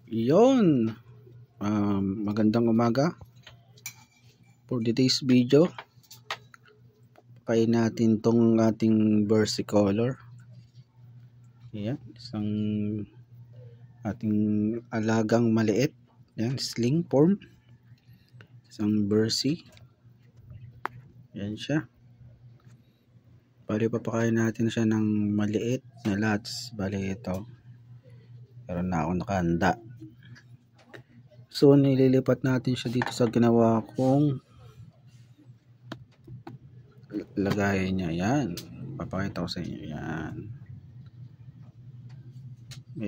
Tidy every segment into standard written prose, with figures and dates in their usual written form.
Yon, magandang umaga. For today's video, pakain natin tong ating versicolor. Yan, isang ating alagang maliit. Yan, sling form. Isang Bercy. Yan siya. Bali, papakain natin siya ng maliit na lots. Bali, ito. Meron na ako nakahanda. So, nililipat natin siya dito sa ginawa kong lagayan niya. Yan. Papakita ko sa inyo. Yan.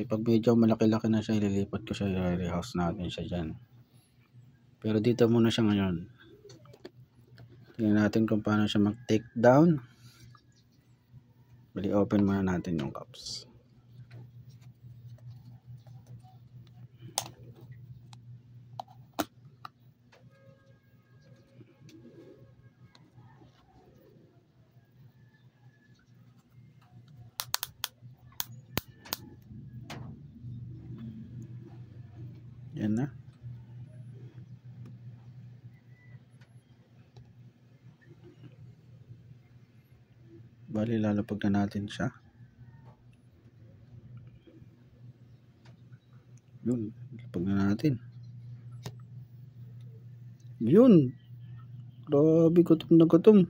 Pag medyo malaki-laki na siya, ililipat ko siya. I-rehouse natin siya dyan. Pero dito muna siya ngayon. Tingnan natin kung paano siya mag-take down. Bali, open muna natin yung cups. Yan na. Bali, lalapag na natin siya. Yun, lalapag na natin. Yun. Grabe, gutom na gutom.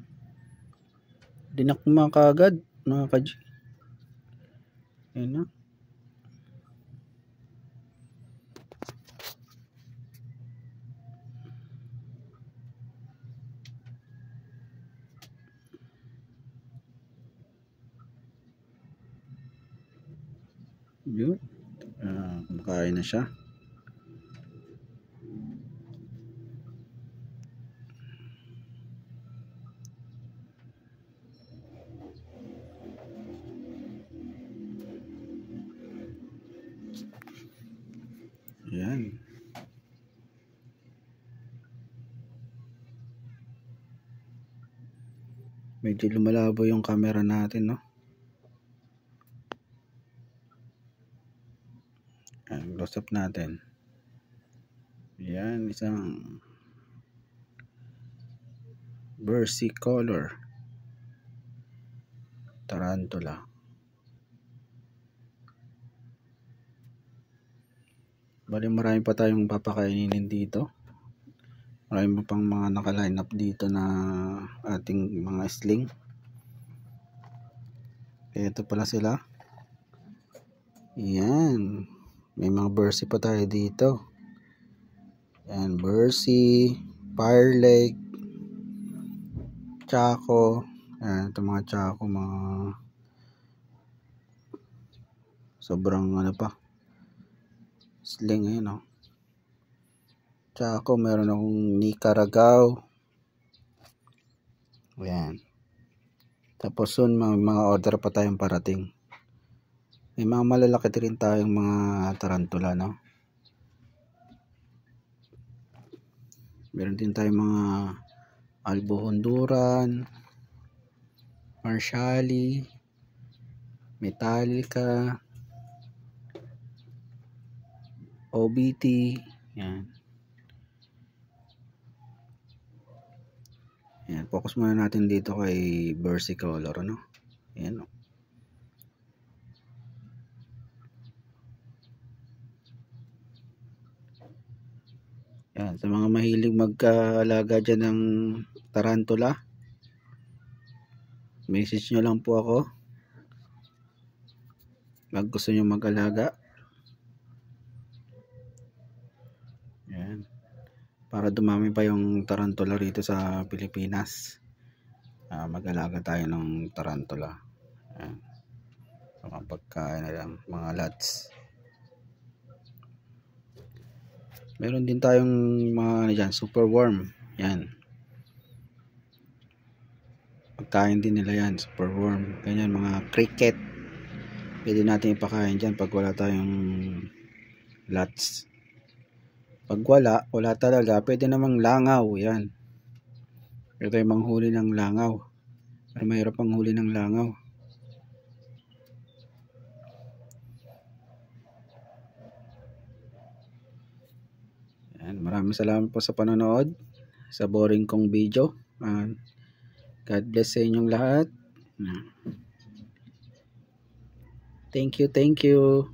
Dinakma kaagad, mga ka-G. Yan na. Yun. Kumakain na siya. Yan. Medyo lumalabo yung camera natin, no? Yan, close up natin. Yan, isang versicolor tarantula. Bali, marami pa tayong papakainin dito. Marami pang mga naka-line up dito na ating mga sling. Ito pala sila. Yan. May mga Bercy pa tayo dito. Yan, Bercy, Firelake, Chaco. Yan, ito mga Chaco, mga sobrang ano pa. Sling, ayun, oh. Chaco, meron akong Nicaragao. Yan. Tapos soon, mga order pa tayong parating. May mga malalaki rin tayong mga tarantula, no? Meron din tayong mga Albo Honduran, Marshali, Metallica, OBT. Yan. Yan, focus muna natin dito kay versicolor, ano? Yan, oh. Yan, sa mga mahilig magkaalaga dyan ng tarantula, message nyo lang po ako. Pag gusto nyo mag-alaga. Yan. Para dumami pa yung tarantula rito sa Pilipinas. Mag-alaga tayo ng tarantula. Yan. Mga pagkain na lang, mga lots. Meron din tayong mga dyan, super worm. Yan. Pagkain din nila yan, super worm. Ganyan, mga cricket. Pwede natin ipakain dyan pag wala tayong lots. Pag wala talaga, pwede namang langaw. Yan. Pwede tayong manghuli ng langaw. Pero mahirap ang huli ng langaw. Maraming salamat po sa panonood sa boring kong video. God bless sa inyong lahat. Thank you, thank you.